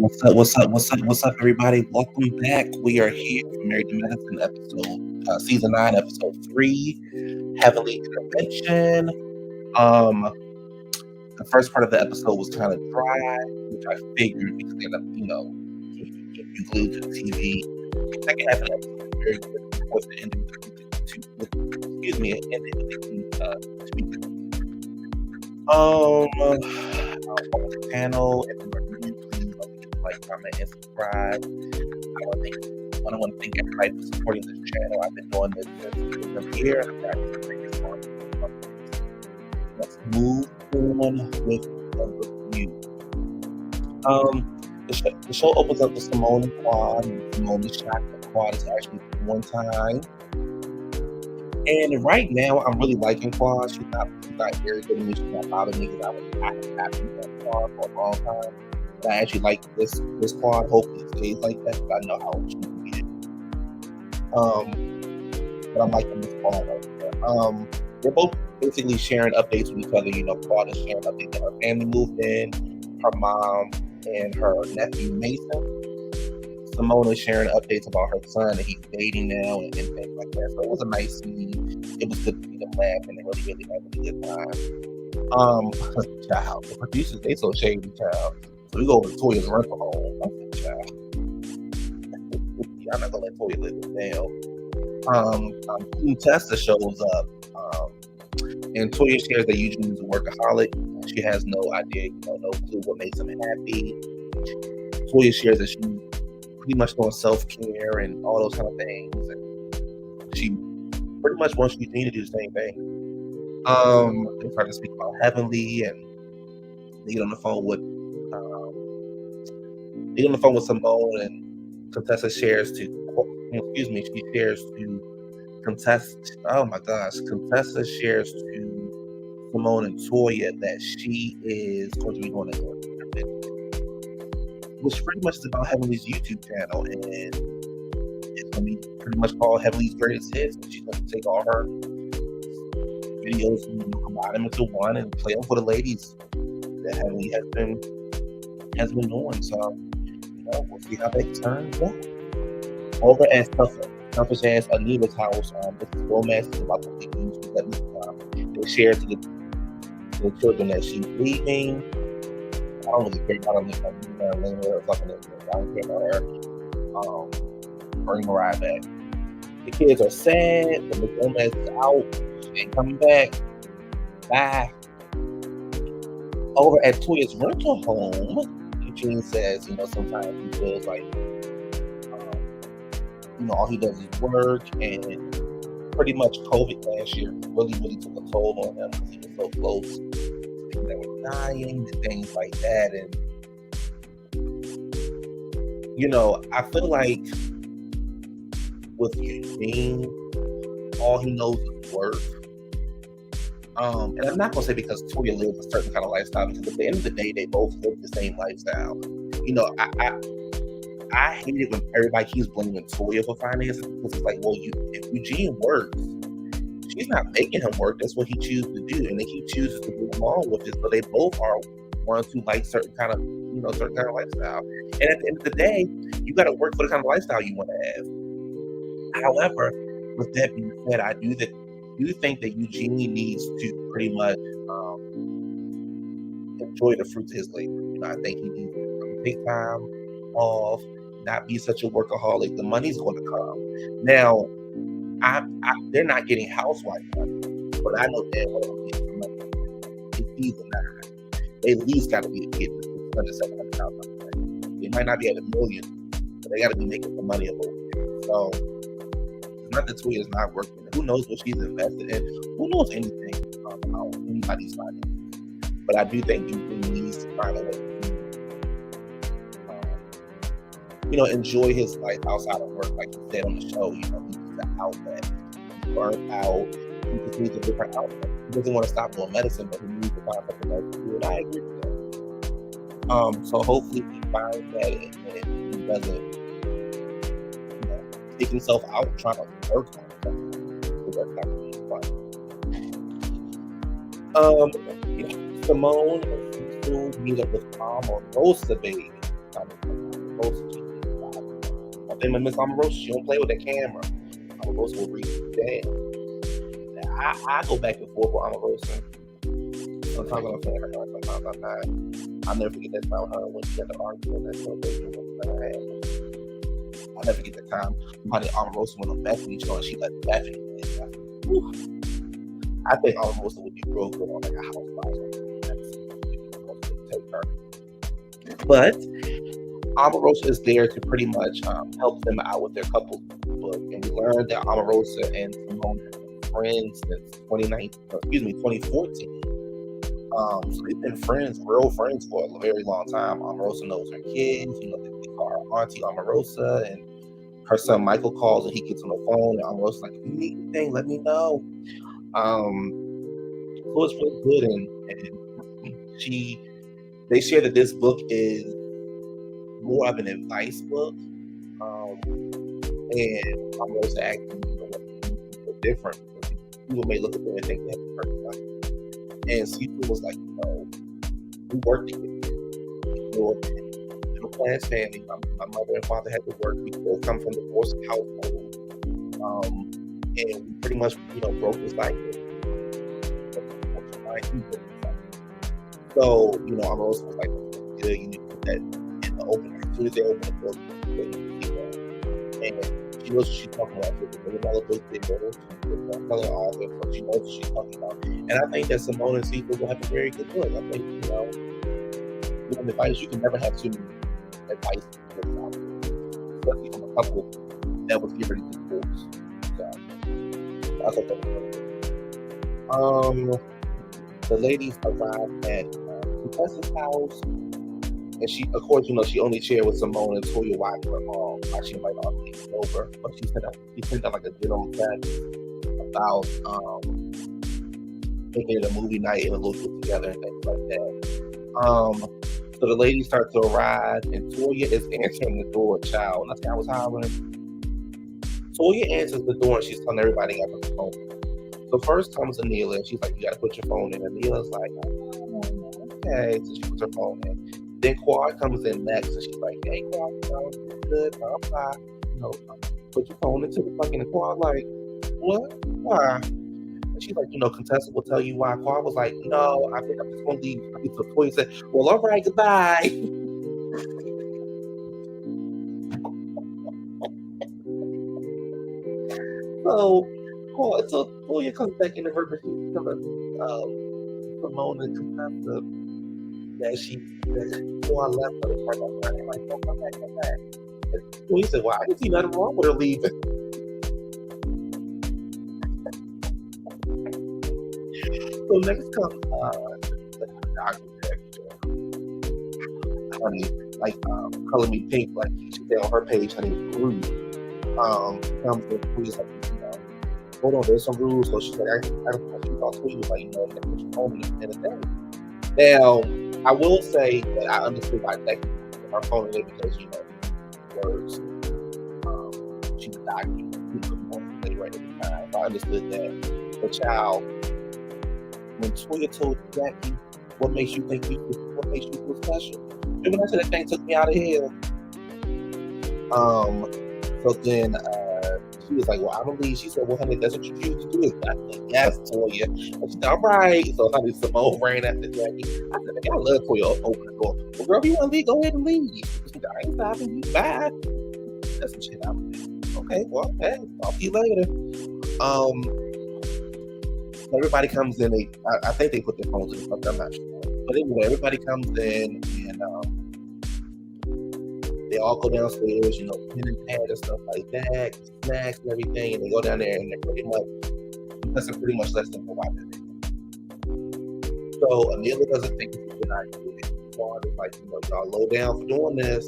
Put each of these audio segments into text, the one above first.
What's up? What's up? What's up? What's up, everybody? Welcome back. We are here for Married to Medicine season 9, episode 3, Heavenly Intervention. Um, the first part of the episode was kind of dry, which I figured because they end up, keep you glued to the TV. The second half of the episode was very good. Of course, the ending it ended with two good. Welcome to the channel. If you are new, please don't forget to like, comment, and subscribe. I want to thank everybody for supporting this channel. I've been doing this since a year, and I'm glad to bring this on. Let's move on with the review. The show opens up with Simone and Quad, and Simone is shocked that Quad is actually one time. And right now, I'm really liking Quad. She's not irritating me. She's not bothering me because I was happy with Quad for a long time. But I actually like this Quad. Hopefully, it stays like that because I know how she can be. But I'm liking this Quad right there. They're both basically sharing updates with each other. Quad is sharing updates that her family moved in, her mom, and her nephew Mason. Simone is sharing updates about her son that he's dating now and things like that. So it was a nice scene. It was good to see them laugh and they really had a good time. Child, the producers, they so shady, child. So we go over to Toya's rental home. I said, child, I'm not gonna let Toya live this down. Queen Tessa shows up, and Toya shares that Eugene is a workaholic. She has no idea, no clue what makes him happy. Toya shares that she's pretty much doing self-care and all those kind of things, and she pretty much wants Eugene to do the same thing. They start to speak about Heavenly, and they get on the phone with Simone, and Contessa shares to Contessa shares to Simone and Toya that she is going to be doing an intervention, which pretty much is about Heavenly's YouTube channel, and it's going to be pretty much called Heavenly's Greatest Hits. And she's going to take all her videos and combine them into one and play them for the ladies that Heavenly has been doing. So, we'll see how that turns out. Over at selfish ass Anila's house, this is romance about the news that they share to the children that she's leaving. I don't really care about her or something. I don't care about her. Bring Mariah back. The kids are sad. The Gomez is out. She ain't coming back. Bye. Over at Toya's rental home, Eugene says, sometimes he feels like, all he does is work, and pretty much COVID last year really took a toll on him because he was so close to people that were dying and things like that. And I feel like with Eugene, all he knows is work. And I'm not gonna say because Toya lives a certain kind of lifestyle, because at the end of the day, they both live the same lifestyle. I hate it when everybody keeps blaming Toya for finances, because it's like, well, if Eugene works, she's not making him work. That's what he chooses to do, and then he chooses to go along with it. So they both are ones who like certain kind of lifestyle. And at the end of the day, you got to work for the kind of lifestyle you want to have. However, with that being said, I do think that Eugene needs to pretty much enjoy the fruits of his labor. I think he needs to take time off, not be such a workaholic. The money's going to come. Now, they're not getting housewife money, but I know that when they get some money, it's season 9. They at least got to be getting $600,000, $700,000. They might not be at $1 million, but they got to be making some money a little bit. So it's not that Toya is not working. Who knows what she's invested in? Who knows anything about anybody's finances? But I do think Eugene needs to find a way to enjoy his life outside of work, like you said on the show. He needs an outlet. He's burnt out. He just needs a different outlet. He doesn't want to stop doing medicine, but he needs to find something else to do, and I agree with that. So hopefully he finds that and he doesn't take himself out trying to work on something, because that's not really fun. Simone and Cecil meet up with Mom on Rosa Baby. Omarosa, I think Miss Omarosa, she don't play with that camera. Omarosa will read it down. I go back and forth with Omarosa. Sometimes I'm saying her, sometimes I'm not. I'll never forget that time her when she had the argument that I'll never forget that time how the Omarosa went on Bethany show and she let Bethany in. I think Omarosa would be real good on like a housewife. Take her. But Omarosa is there to pretty much help them out with their couples book. And we learned that Omarosa and Simone have been friends since 2014. So they've been friends, real friends for a very long time. Omarosa knows her kids. You know, they call her Auntie Omarosa, and her son Michael calls and he gets on the phone. And Omarosa's like, if you need anything, let me know. So it's really good, and they share that this book is more of an advice book, and Omarosa actually, you know, what different. People may look at them and think they have a perfect life. And Cecil was like, you know, we work together. We're a middle class family. My mother and father had to work. We both come from divorced households. And we pretty much, you know, broke this cycle. So, you know, Omarosa was like, good, you need to put that in the open. As soon as they open the book, and she knows what she's talking about. So the $1 million book, they go to telling author, so she knows what she's talking about. And I think that Simone and Cecil will have a very good book. I think, you know, with advice, you can never have too many advice, especially from a couple that was getting ready to divorce. So I thought that was good. The ladies arrived at Contessa's house, and she, of course, you know, she only shared with Simone and Toya why she invited all the ladies over. But she sent out like a general text about making it a movie night and a little get together and things like that. So the ladies start to arrive, and Toya is answering the door, child. And I think I was hollering. Toya answers the door, and she's telling everybody to put the phone. So first comes Anila, and she's like, you got to put your phone in. Anila's like, oh, okay. So she puts her phone in. Then Quad comes in next, and she's like, hey, Quad, good, bye. You know, put your phone into the fucking Quad, like, what? Why? And she's like, you know, Contessa will tell you why. Quad was like, no, I think I'm just going to leave. So Toya said, well, all right, goodbye. So Toya comes back into her, but she's telling Simone and Contessa that Quad left her. Like, don't come back. And Toya said, well, I didn't see nothing wrong with her leaving. So next comes the doctor, honey, like color me pink, like she said on her page, honey, blue. Comes in, please, like, you know, hold on, there's some rules. So she's like, I don't know, she thought Tweety was like, you know, you put your phone in a day. Now, I will say that I understood why that her phone in it because, you know, words. She was doctor, she couldn't want to play right at the time. So I understood that. But child, when Toya told Jackie, what makes you feel special? Remember when I said that thing took me out of here? So then she was like, well, I believe. She said, well, honey, that's what you choose to do. I said, yes, Toya. And she said, all right. So honey, Simone ran after Jackie. I said, I love Toya open the door. Well, girl, if you want to leave, go ahead and leave. She said, I ain't stopping you. Bye. That's some shit I would do. Okay, well, hey, talk to you later. Everybody comes in. I think they put their phones in the fuck. I'm not sure. But anyway, everybody comes in and they all go downstairs, you know, pen and pad and stuff like that, snacks and everything, and they go down there and they're pretty much less than for why they're there. So Anila doesn't think it's a good idea. Quad is like, you know, y'all low down for doing this.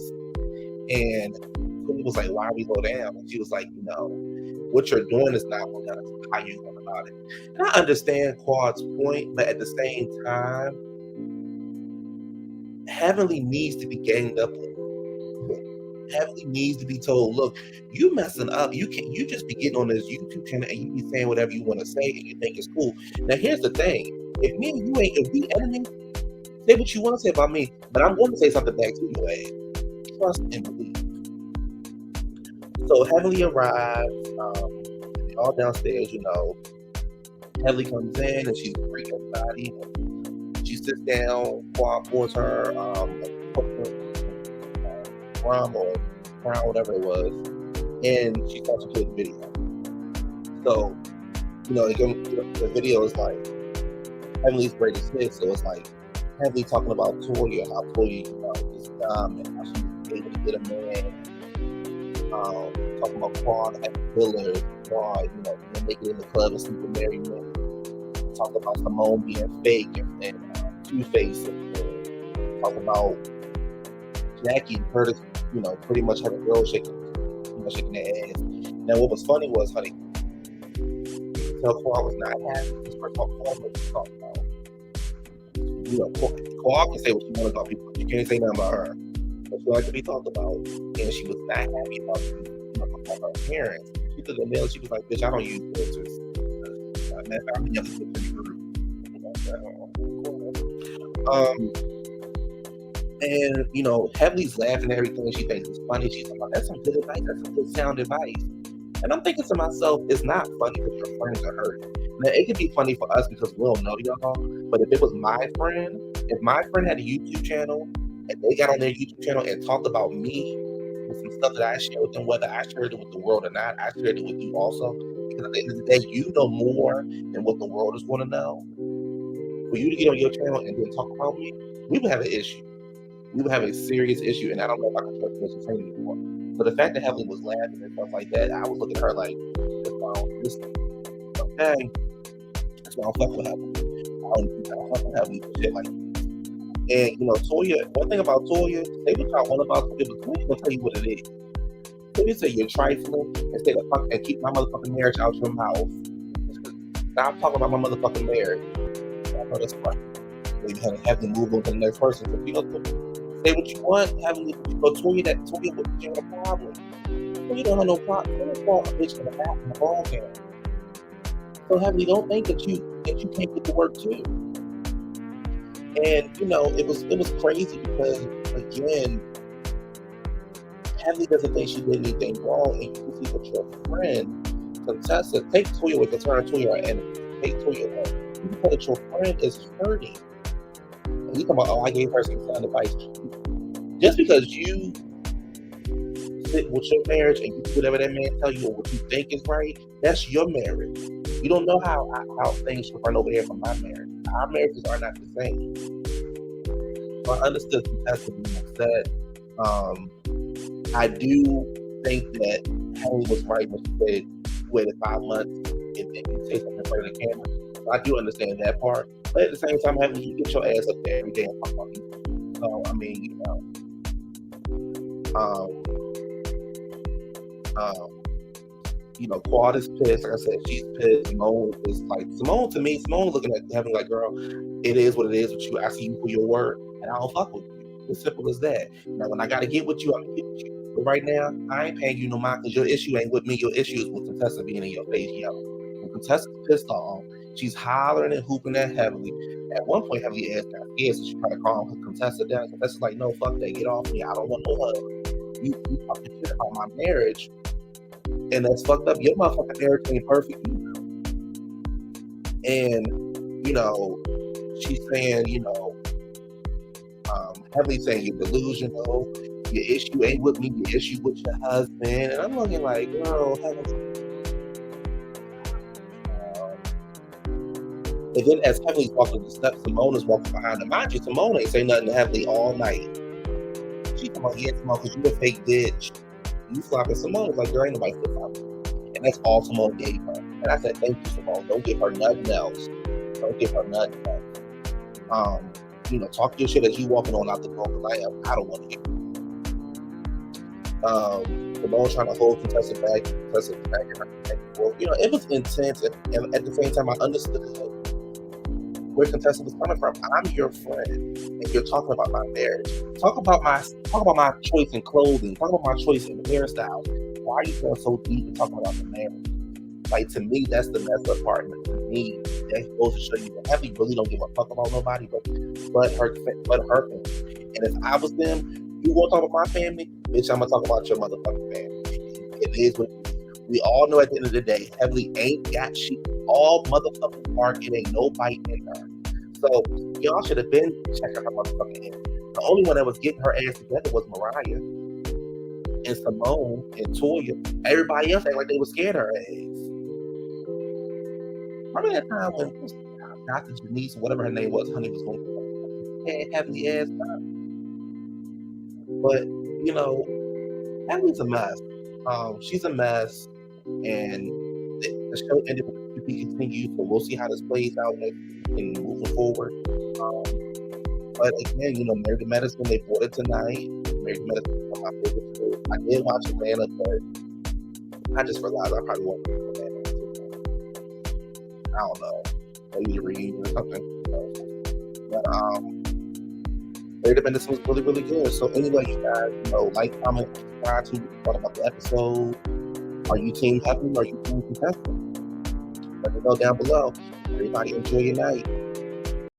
And Queen was like, why are we low down? And she was like, you know, what you're doing is not low down, it's how you're going about it. And I understand Quad's point, but at the same time, Heavenly needs to be ganged up with. Heavenly needs to be told, look, you messing up. You just be getting on this YouTube channel and you be saying whatever you want to say and you think it's cool. Now here's the thing. If we enemies, say what you want to say about me, but I'm going to say something back to you, trust and believe. So Heavenly arrives, they're all downstairs, Heavenly comes in and she's greeting everybody. She sits down, pours her rum or crown, whatever it was, and she starts to play the video. So, the video is like Heavenly's greatest hit. So it's like Heavenly talking about Toya, how Toya, is dumb and how she was able to get a man. Talking about Quan at the Villa, Quan, being naked in the club and sleeping with married men. Talking about Simone being fake and two-faced. Talking about Jackie and Curtis, pretty much had a girl shaking their ass. Now, what was funny was, honey, tell Quan was not happy. This first Quan was talking about. Quan can say what she wants about people, but you can't say nothing about her. But she liked to be talked about, and she was not happy about her appearance. She took the mail. She was like, "Bitch, I don't use filters." I'm the other group. And Heavenly's laughing and everything. She thinks it's funny. She's like, "That's some good advice. That's some good sound advice." And I'm thinking to myself, it's not funny because your friends are hurt. Now, it could be funny for us because we don't know y'all. But if it was my friend, if my friend had a YouTube channel and they got on their YouTube channel and talked about me with some stuff that I shared with them, whether I shared it with the world or not, I shared it with you also. Because at the end of the day, you know more than what the world is going to know. For you to get on your channel and then talk about me, we would have an issue. We would have a serious issue, and I don't know if I can trust this entertainment anymore. So the fact that Heavenly was laughing and stuff like that, I was looking at her like, okay, that's why I don't fuck with Heavenly. I don't fuck with Heavenly for shit like that. And Toya, one thing about Toya, say what y'all want about Toya, but Toya gonna tell you what it is. Toya say you're trifling and say the fuck and keep my motherfucking marriage out your mouth. Stop talking about my motherfucking marriage. I know that's funny. You have to move on to the next person. So say what you want, Heavenly. Toya would have a problem. Toya don't have no problem. Toya call a bitch in the back in the ball game. So Heavenly, don't think that you can't get to work too. And it was crazy because again, Heavenly doesn't think she did anything wrong, and you can see that your friend Contessa take Toya with the turn Toya our enemy. Take Toya away. You can tell that your friend is hurting. And you talking about, I gave her some sound advice. Just because you sit with your marriage and you do whatever that man tell you or what you think is right, that's your marriage. You don't know how things should run over there from my marriage. Our marriages are not the same. So I understood Contessa being upset. I do think that Heavenly was right when she said you waited 5 months and then you say something in front of the camera. So I do understand that part. But at the same time, Heavenly, you get your ass up there every day and talk about me. So I mean, Quad is pissed. Like I said, she's pissed. Simone is like, Simone looking at Heavenly like, girl, it is what it is with you. I see you for your word, and I don't fuck with you. As simple as that. Now, when I gotta get with you, I'm gonna get with you. But right now, I ain't paying you no mind because your issue ain't with me. Your issue is with Contessa being in your face yelling. When Contessa's pissed off, she's hollering and hooping at Heavenly. At one point, Heavenly asked got scared, so she tried to calm Contessa down. Contessa's like, no, fuck that. Get off me. I don't want no hug. You talking shit about my marriage. And that's fucked up. Your motherfucking marriage ain't perfect either. And, she's saying, Heavenly saying you're delusional. Your issue ain't with me. Your issue with your husband. And I'm looking like, girl, Heavenly. And then as Heavenly's walking the steps, Simone is walking behind her. Mind you, Simone ain't say nothing to Heavenly all night. She's talking about, yeah, Simone, because you a fake bitch. You flopping. Simone was like, there ain't nobody flopping. And that's all Simone gave her. And I said, thank you, Simone. Don't give her nothing else. Don't give her nothing else. Talk your shit as you walking on out the door because I don't want to hear it. Simone trying to hold Contessa back and her back and forth. It was intense. And at the same time, I understood where Contessa was coming from. I'm your friend, and you're talking about my marriage. Talk about my choice in clothing. Talk about my choice in hairstyles. Why are you going so deep and talking about the marriage? Like, to me, that's the messed up part. And to me, that's supposed to show you that Heavenly really don't give a fuck about nobody but her family. And if I was them, You want to talk about my family? Bitch, I'm going to talk about your motherfucking family. It is what it is. We all know at the end of the day, Heavenly ain't got shit. All motherfucking mark. It ain't no bite in her. So y'all should have been checking her motherfucking in. The only one that was getting her ass together was Mariah and Simone and Toya. Everybody else act like they was scared of her ass. Remember that time when Dr. Janice, whatever her name was, honey was going to Heavenly ass up. But, you know, Heavenly's a mess. She's a mess. And the show ended with to be continued, so we'll see how this plays out and moving forward. But again, you know, Married to Medicine, they bought it tonight. Married to Medicine is one of my favorite shows. I did watch Atlanta, but I just realized I probably won't watch Atlanta too. I don't know, maybe a reunion or something. But Married to Medicine was really, really good. So anyway, you guys, you know, like, comment, subscribe to what about the episode. Are you team Heavenly or are you team contestant? Let me know down below. Everybody enjoy your night.